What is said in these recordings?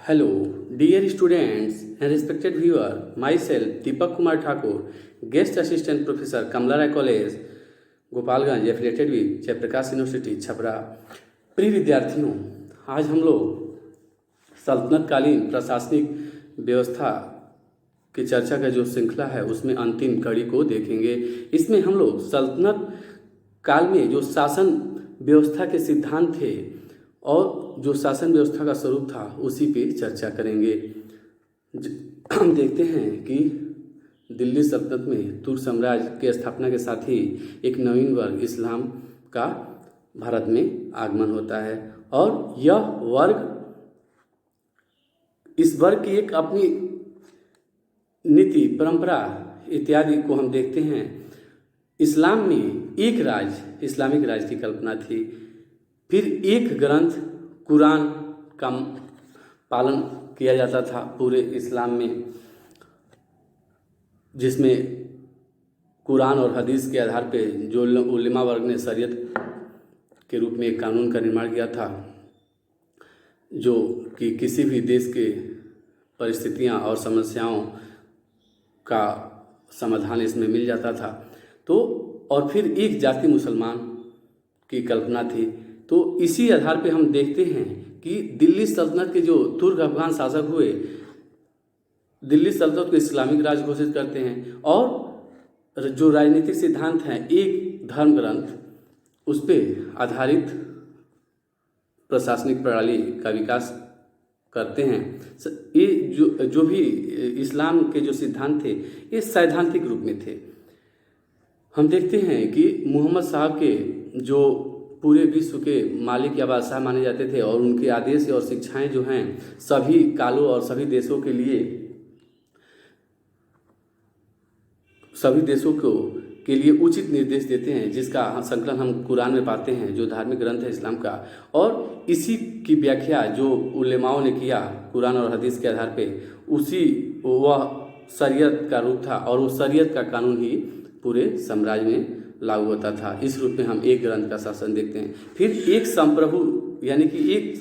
Hello, dear students and respected viewer, myself Deepak Kumar Thakur, Guest Assistant Professor, Kamla Rai College, Gopalganj, affiliated with Jayaprakash university Chhapra. प्रिय विद्यार्थियों, आज हम लोग सल्तनतकालीन प्रशासनिक व्यवस्था की चर्चा का जो श्रृंखला है उसमें अंतिम कड़ी को देखेंगे। इसमें हम लोग सल्तनत काल में जो शासन व्यवस्था के सिद्धांत थे और जो शासन व्यवस्था का स्वरूप था उसी पे चर्चा करेंगे। हम देखते हैं कि दिल्ली सल्तनत में तुर्क साम्राज्य की स्थापना के साथ ही एक नवीन वर्ग इस्लाम का भारत में आगमन होता है और यह वर्ग, इस वर्ग की एक अपनी नीति, परंपरा इत्यादि को हम देखते हैं। इस्लाम में एक राज्य, इस्लामिक राज्य की कल्पना थी। फिर एक ग्रंथ कुरान का पालन किया जाता था पूरे इस्लाम में, जिसमें कुरान और हदीस के आधार पे जो उलेमा वर्ग ने शरीयत के रूप में एक कानून का निर्माण किया था, जो कि किसी भी देश के परिस्थितियां और समस्याओं का समाधान इसमें मिल जाता था। तो और फिर एक जाति मुसलमान की कल्पना थी। तो इसी आधार पे हम देखते हैं कि दिल्ली सल्तनत के जो तुर्क अफगान शासक हुए, दिल्ली सल्तनत को इस्लामिक राज्य घोषित करते हैं और जो राजनीतिक सिद्धांत हैं, एक धर्म ग्रंथ, उस पर आधारित प्रशासनिक प्रणाली का विकास करते हैं। ये जो भी इस्लाम के जो सिद्धांत थे ये सैद्धांतिक रूप में थे। हम देखते हैं कि मोहम्मद साहब के जो पूरे विश्व के मालिक या बादशाह माने जाते थे और उनके आदेश और शिक्षाएं जो हैं सभी कालों और सभी देशों के लिए, सभी देशों के लिए उचित निर्देश देते हैं, जिसका संकलन हम कुरान में पाते हैं, जो धार्मिक ग्रंथ है इस्लाम का। और इसी की व्याख्या जो उलेमाओं ने किया कुरान और हदीस के आधार पे, उसी वह शरीयत का रूप था और वो शरीयत का कानून ही पूरे साम्राज्य में लागू होता था। इस रूप में हम एक ग्रंथ का शासन देखते हैं। फिर एक संप्रभु यानी कि एक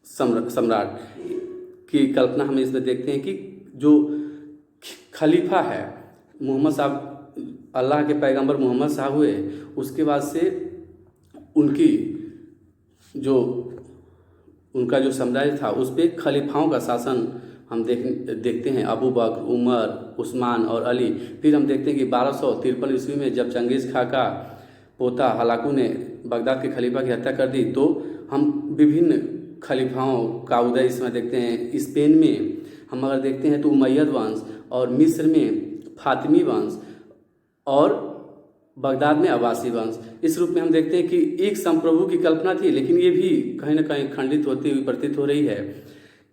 सम्राट की कल्पना हम इसमें देखते हैं कि जो खलीफा है, मोहम्मद साहब, अल्लाह के पैगंबर मोहम्मद साहब हुए, उसके बाद से उनका जो साम्राज्य था उस पर खलीफाओं का शासन हम देखते हैं, अबू बकर, उमर, उस्मान और अली। फिर हम देखते हैं कि 1253 ईस्वी में जब चंगेज़ खां का पोता हलाकू ने बगदाद के खलीफा की हत्या कर दी, तो हम विभिन्न खलीफाओं का उदय इसमें देखते हैं। स्पेन में हम अगर देखते हैं तो उमैयद वंश, और मिस्र में फातिमी वंश, और बगदाद में अब्बासी वंश। इस रूप में हम देखते हैं कि एक संप्रभु की कल्पना थी, लेकिन ये भी कहीं ना कहीं खंडित होती हुई प्रतीत हो रही है,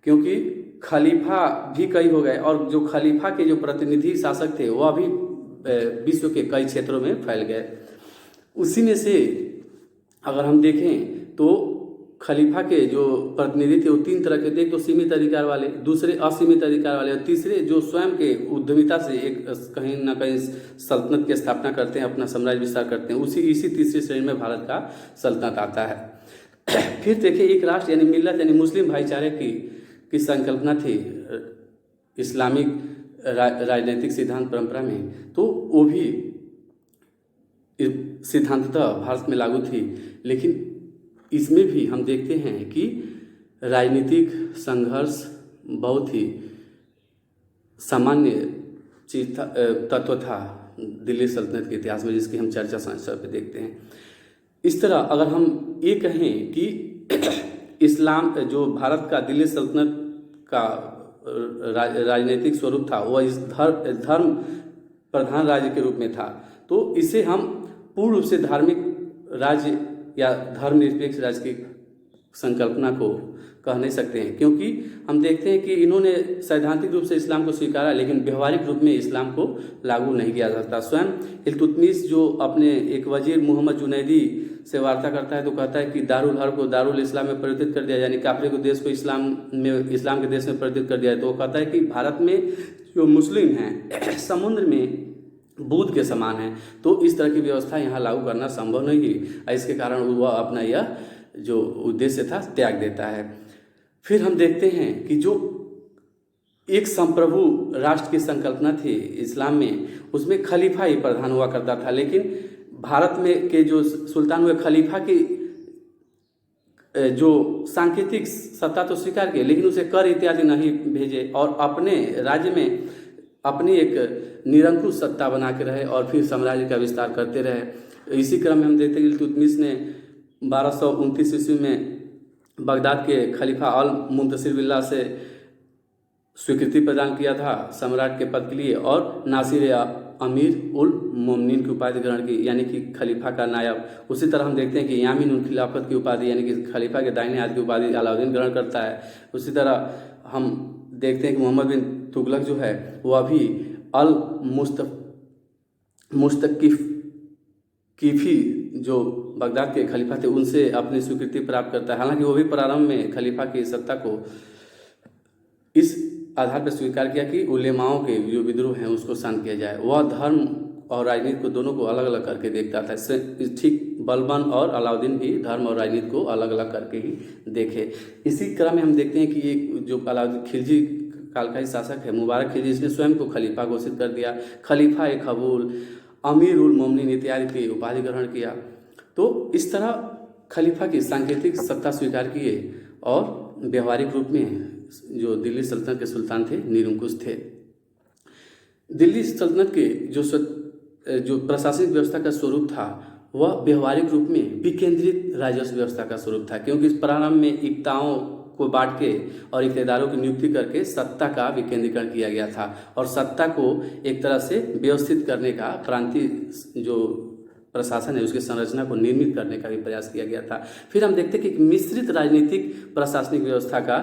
क्योंकि खलीफा भी कई हो गए और जो खलीफा के जो प्रतिनिधि शासक थे वह भी विश्व के कई क्षेत्रों में फैल गए। उसी में से अगर हम देखें तो खलीफा के जो प्रतिनिधि थे वो तीन तरह के थे। एक तो सीमित अधिकार वाले, दूसरे असीमित अधिकार वाले, और तीसरे जो स्वयं के उद्यमिता से एक कहीं ना कहीं सल्तनत की स्थापना करते हैं, अपना साम्राज्य विस्तार करते हैं। इसी तीसरी श्रेणी में भारत का सल्तनत आता है। फिर देखिए, एक राष्ट्र यानी मिल्लत यानी मुस्लिम भाईचारे की संकल्पना थी इस्लामिक राजनीतिक सिद्धांत परंपरा में, तो वो भी सिद्धांततः भारत में लागू थी। लेकिन इसमें भी हम देखते हैं कि राजनीतिक संघर्ष बहुत ही सामान्य चीज तत्व था दिल्ली सल्तनत के इतिहास में, जिसकी हम चर्चा संस्था पे देखते हैं। इस तरह अगर हम ये कहें कि इस्लाम जो भारत का दिल्ली सल्तनत का राजनीतिक स्वरूप था वह इस धर्म प्रधान राज्य के रूप में था, तो इसे हम पूर्ण रूप से धार्मिक राज्य या धर्मनिरपेक्ष राज्य की संकल्पना को कह नहीं सकते हैं, क्योंकि हम देखते हैं कि इन्होंने सैद्धांतिक रूप से इस्लाम को स्वीकारा, लेकिन व्यवहारिक रूप में इस्लाम को लागू नहीं किया जा सकता। स्वयं इल्तुतमिश जो अपने एक वजीर मोहम्मद जुनैदी से वार्ता करता है तो कहता है कि दारुल हर्ब को दारुल इस्लाम में परिवर्तित कर दिया, यानी काफिर को देश को इस्लाम के देश में परिवर्तित कर दिया है। तो वो कहता है कि भारत में जो मुस्लिम हैं समुद्र में बुद्ध के समान है, तो इस तरह की व्यवस्था यहाँ लागू करना संभव नहीं है। इसके कारण वह अपना यह जो उद्देश्य था त्याग देता है। फिर हम देखते हैं कि जो एक संप्रभु राष्ट्र की संकल्पना थी इस्लाम में, उसमें खलीफा ही प्रधान हुआ करता था। लेकिन भारत में के जो सुल्तान हुए, खलीफा की जो सांकेतिक सत्ता तो स्वीकार की, लेकिन उसे कर इत्यादि नहीं भेजे और अपने राज्य में अपनी एक निरंकुश सत्ता बना के रहे और फिर साम्राज्य का विस्तार करते रहे। इसी क्रम में हम देखते हैं कि इल्तुतमिश ने 1229 ईस्वी में बगदाद के खलीफा अल मुंतसिर बिल्ला से स्वीकृति प्रदान किया था सम्राट के पद के लिए, और नासिर अमीर उल मोमिनीन की उपाधि ग्रहण की, यानी कि खलीफा का नायब। उसी तरह हम देखते हैं कि यामीन उल खिलाफत की उपाधि, यानी कि खलीफा के दाहिने हाथ की उपाधि अलाउद्दीन ग्रहण करता है। उसी तरह हम देखते हैं कि मोहम्मद बिन तुगलक जो है वह भी अल मुस्तकीफ़ी जो बगदाद के खलीफा थे उनसे अपनी स्वीकृति प्राप्त करता है। हालांकि वो भी प्रारंभ में खलीफा की सत्ता को इस आधार पर स्वीकार किया कि उलेमाओं के जो विद्रोह हैं उसको शांत किया जाए। वह धर्म और राजनीति को दोनों को अलग अलग करके देखता था। ठीक बलबन और अलाउद्दीन भी धर्म और राजनीति को अलग अलग करके ही देखे। इसी क्रम में हम देखते हैं कि एक जो अलाउद्दीन खिलजी काल का ही शासक है मुबारक खिलजी, इसने स्वयं को खलीफा घोषित कर दिया। खलीफा ए कबूल, अमीर उल मोमिनीन इत्यादि की उपाधि ग्रहण किया। तो इस तरह खलीफा की सांकेतिक सत्ता स्वीकार किए और व्यवहारिक रूप में जो दिल्ली सल्तनत के सुल्तान थे निरंकुश थे। दिल्ली सल्तनत के जो प्रशासनिक व्यवस्था का स्वरूप था वह व्यवहारिक रूप में विकेंद्रित राजस्व व्यवस्था का स्वरूप था, क्योंकि प्रारंभ में इक्ताओं को बांट के और इक़्तेदारों की नियुक्ति करके सत्ता का विकेंद्रीकरण किया गया था और सत्ता को एक तरह से व्यवस्थित करने का, प्रांतीय जो प्रशासन है उसकी संरचना को निर्मित करने का भी प्रयास किया गया था। फिर हम देखते हैं कि मिश्रित राजनीतिक प्रशासनिक व्यवस्था का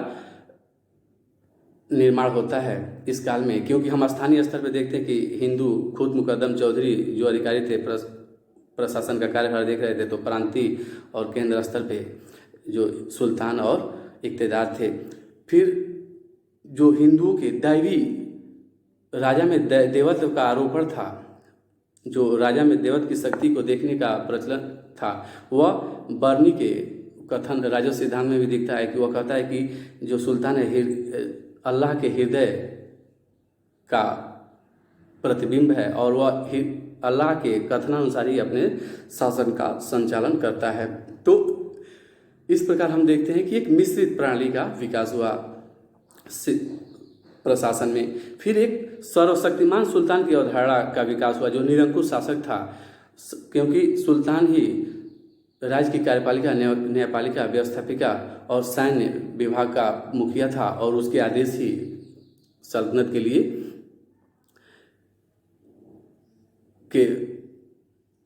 निर्माण होता है इस काल में, क्योंकि हम स्थानीय स्तर पर देखते हैं कि हिंदू खुद मुकद्दम चौधरी जो अधिकारी थे प्रशासन का कार्यभार देख रहे थे, तो प्रांतीय और केंद्र स्तर पे जो सुल्तान और इक़्तेदार थे। फिर जो हिंदुओं के दैवी राजा में देवत्व का आरोपण था, जो राजा में देवत्व की शक्ति को देखने का प्रचलन था, वह बर्नी के कथन राजस्व सिद्धांत में भी दिखता है कि वह कहता है कि जो सुल्तान है अल्लाह के हृदय का प्रतिबिंब है और वह अल्लाह के कथनानुसार ही अपने शासन का संचालन करता है। तो इस प्रकार हम देखते हैं कि एक मिश्रित प्रणाली का विकास हुआ प्रशासन में। फिर एक सर्वशक्तिमान सुल्तान की अवधारणा का विकास हुआ जो निरंकुश शासक था, क्योंकि सुल्तान ही राज्य की कार्यपालिका, न्यायपालिका, व्यवस्थापिका और सैन्य विभाग का मुखिया था और उसके आदेश ही सल्तनत के लिए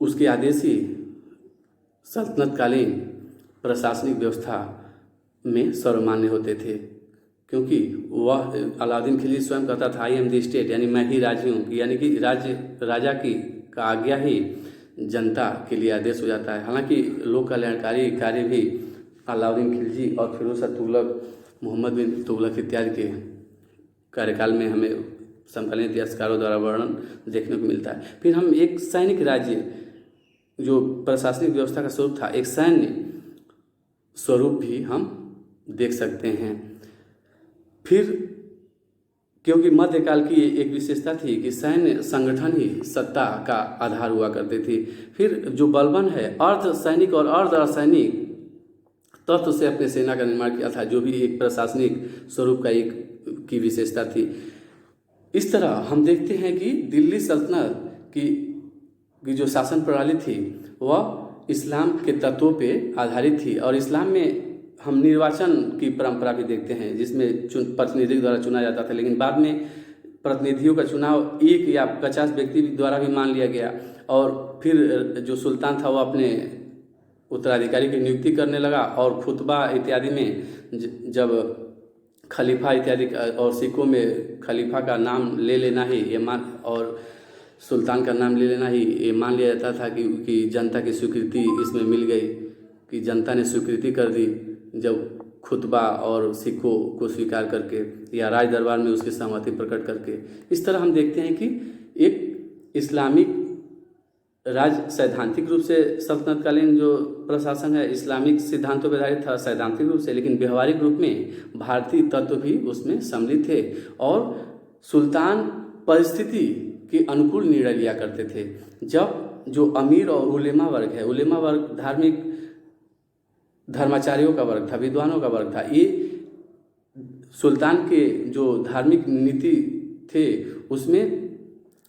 उसके आदेश ही सल्तनतकालीन प्रशासनिक व्यवस्था में सर्वमान्य होते थे, क्योंकि वह अलाउद्दीन खिलजी स्वयं कहता था आई एम द स्टेट, यानी मैं ही राज्य हूँ, यानी कि राजा की का आज्ञा ही जनता के लिए आदेश हो जाता है। हालांकि लोक कल्याणकारी कार्य भी अलाउद्दीन खिलजी और फिरोज शाह तुगलक, मोहम्मद बिन तुगलक इत्यादि के कार्यकाल में हमें समकालीन इतिहासकारों द्वारा वर्णन देखने को मिलता है। फिर हम एक सैनिक राज्य जो प्रशासनिक व्यवस्था का स्वरूप था, एक सैन्य स्वरूप भी हम देख सकते हैं। फिर क्योंकि मध्यकाल की एक विशेषता थी कि सैन्य संगठन ही सत्ता का आधार हुआ करती थी। फिर जो बलबन है अर्ध सैनिक और अर्ध असैनिक तत्व से अपने सेना का निर्माण किया था, जो भी एक प्रशासनिक स्वरूप का एक की विशेषता थी। इस तरह हम देखते हैं कि दिल्ली सल्तनत की जो शासन प्रणाली थी वह इस्लाम के तत्वों पे आधारित थी और इस्लाम में हम निर्वाचन की परंपरा भी देखते हैं, जिसमें प्रतिनिधि द्वारा चुना जाता था, लेकिन बाद में प्रतिनिधियों का चुनाव 1 या 50 व्यक्ति द्वारा भी मान लिया गया और फिर जो सुल्तान था वो अपने उत्तराधिकारी की नियुक्ति करने लगा और खुतबा इत्यादि में जब खलीफा इत्यादि और सिक्कों में खलीफा का नाम ले लेना ही ये मान और सुल्तान का नाम ले लेना ही ये मान लिया जाता था कि जनता की स्वीकृति इसमें मिल गई, कि जनता ने स्वीकृति कर दी जब खुतबा और सिक्कों को स्वीकार करके या राज दरबार में उसकी सहमति प्रकट करके। इस तरह हम देखते हैं कि एक इस्लामिक सैद्धांतिक रूप से सल्तनतकालीन जो प्रशासन है इस्लामिक सिद्धांतों पर आधारित था सैद्धांतिक रूप से, लेकिन व्यवहारिक रूप में भारतीय तत्व भी उसमें सम्मिलित थे और सुल्तान परिस्थिति के अनुकूल निर्णय लिया करते थे। जब जो अमीर और उलेमा वर्ग है, उलेमा वर्ग धार्मिक धर्माचार्यों का वर्ग था, विद्वानों का वर्ग था, ये सुल्तान के जो धार्मिक नीति थे उसमें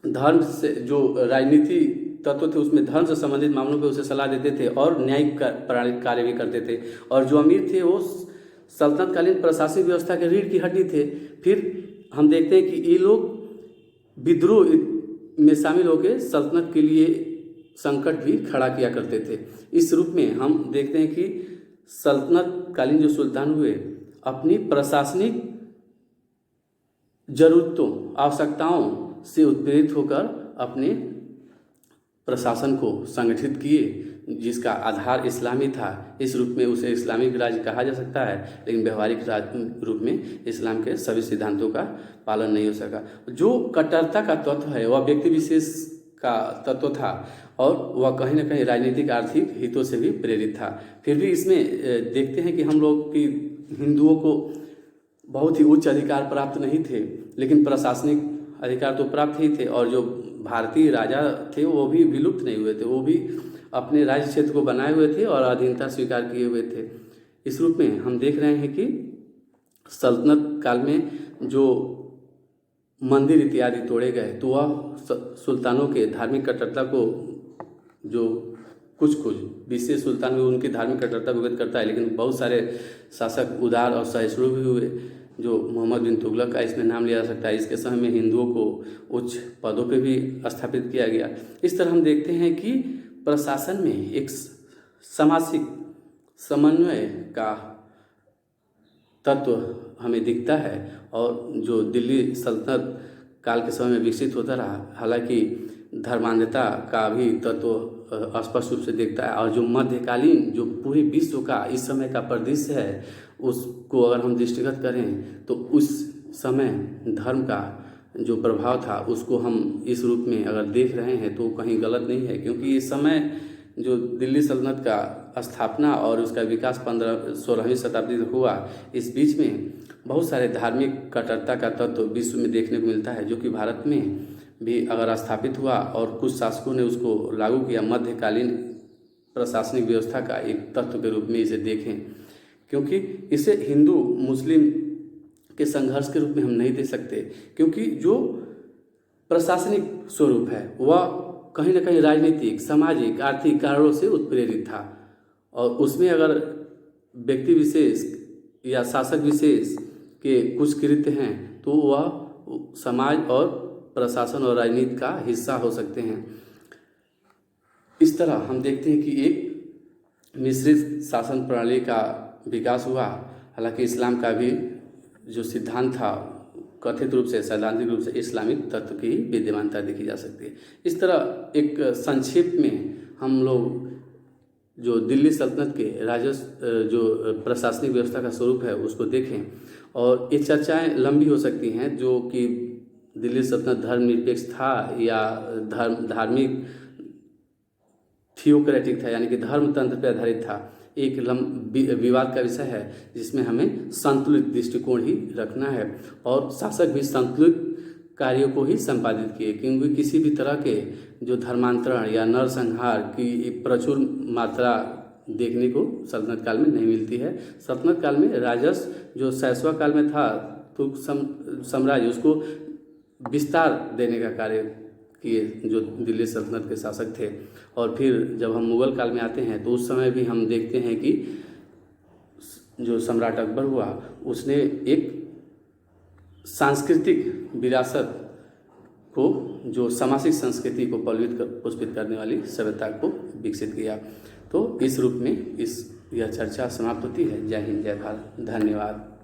धर्म से जो राजनीति तत्व थे उसमें धर्म से संबंधित मामलों पे उसे सलाह देते थे और न्यायिक कार्य भी करते थे। और जो अमीर थे वो सल्तनतकालीन प्रशासनिक व्यवस्था के रीढ़ की हड्डी थे। फिर हम देखते हैं कि ये लोग विद्रोह में शामिल होकर सल्तनत के लिए संकट भी खड़ा किया करते थे। इस रूप में हम देखते हैं कि सल्तनतकालीन जो सुल्तान हुए अपनी प्रशासनिक जरूरतों आवश्यकताओं से उत्प्रेरित होकर अपने प्रशासन को संगठित किए जिसका आधार इस्लामी था। इस रूप में उसे इस्लामिक राज्य कहा जा सकता है, लेकिन व्यवहारिक रूप में इस्लाम के सभी सिद्धांतों का पालन नहीं हो सका। जो कट्टरता का तत्व है वह व्यक्ति विशेष का तत्व था और वह कहीं ना कहीं राजनीतिक आर्थिक हितों से भी प्रेरित था। फिर भी इसमें देखते हैं कि हम लोग की हिंदुओं को बहुत ही उच्च अधिकार प्राप्त नहीं थे, लेकिन प्रशासनिक अधिकार तो प्राप्त ही थे और जो भारतीय राजा थे वो भी विलुप्त नहीं हुए थे, वो भी अपने राज्य क्षेत्र को बनाए हुए थे और अधीनता स्वीकार किए हुए थे। इस रूप में हम देख रहे हैं कि सल्तनत काल में जो मंदिर इत्यादि तोड़े गए तो वह सुल्तानों के धार्मिक कट्टरता को जो कुछ विशेष सुल्तान हुए उनकी धार्मिक कट्टरता को व्यक्त करता है, लेकिन बहुत सारे शासक उदार और सहिष्णु भी हुए। जो मोहम्मद बिन तुगलक का इसमें नाम लिया जा सकता है। इसके समय में हिंदुओं को उच्च पदों पे भी स्थापित किया गया। इस तरह हम देखते हैं कि प्रशासन में एक सामाजिक समन्वय का तत्व हमें दिखता है और जो दिल्ली सल्तनत काल के समय में विकसित होता रहा। हालांकि धर्मांधता का भी तत्व स्पष्ट रूप से दिखता है और जो मध्यकालीन जो पूरे विश्व का इस समय का परिदृश्य है उसको अगर हम दृष्टिगत करें तो उस समय धर्म का जो प्रभाव था उसको हम इस रूप में अगर देख रहे हैं तो कहीं गलत नहीं है, क्योंकि इस समय जो दिल्ली सल्तनत का स्थापना और उसका विकास 16वीं शताब्दी में हुआ, इस बीच में बहुत सारे धार्मिक कट्टरता का तत्व विश्व में देखने को मिलता है, जो कि भारत में भी अगर स्थापित हुआ और कुछ शासकों ने उसको लागू किया। मध्यकालीन प्रशासनिक व्यवस्था का एक तत्व के रूप में इसे देखें, क्योंकि इसे हिंदू मुस्लिम के संघर्ष के रूप में हम नहीं दे सकते, क्योंकि जो प्रशासनिक स्वरूप है वह कहीं ना कहीं राजनीतिक सामाजिक आर्थिक कारणों से उत्प्रेरित था और उसमें अगर व्यक्ति विशेष या शासक विशेष के कुछ कृत्य हैं तो वह समाज और प्रशासन और राजनीति का हिस्सा हो सकते हैं। इस तरह हम देखते हैं कि एक मिश्रित शासन प्रणाली का विकास हुआ। हालांकि इस्लाम का भी जो सिद्धांत था कथित रूप से सैद्धांतिक रूप से इस्लामिक तत्व की विद्यमानता देखी जा सकती है। इस तरह एक संक्षेप में हम लोग जो दिल्ली सल्तनत के जो प्रशासनिक व्यवस्था का स्वरूप है उसको देखें, और ये चर्चाएं लंबी हो सकती हैं जो कि दिल्ली सल्तनत धर्मनिरपेक्ष था या धार्मिक थियोक्रेटिक था, यानी कि धर्म तंत्र पर आधारित था। एक विवाद का विषय है जिसमें हमें संतुलित दृष्टिकोण ही रखना है और शासक भी संतुलित कार्यों को ही संपादित किए, क्योंकि किसी भी तरह के जो धर्मांतरण या नरसंहार की प्रचुर मात्रा देखने को सल्तनत काल में नहीं मिलती है। सल्तनत काल में राजस्व जो शैशवा काल में था तो साम्राज्य उसको विस्तार देने का कार्य किए जो दिल्ली सल्तनत के शासक थे। और फिर जब हम मुग़ल काल में आते हैं तो उस समय भी हम देखते हैं कि जो सम्राट अकबर हुआ उसने एक सांस्कृतिक विरासत को जो सामाजिक संस्कृति को पुष्पित करने वाली सभ्यता को विकसित किया। तो इस रूप में यह चर्चा समाप्त होती है। जय हिंद, जय भारत, धन्यवाद।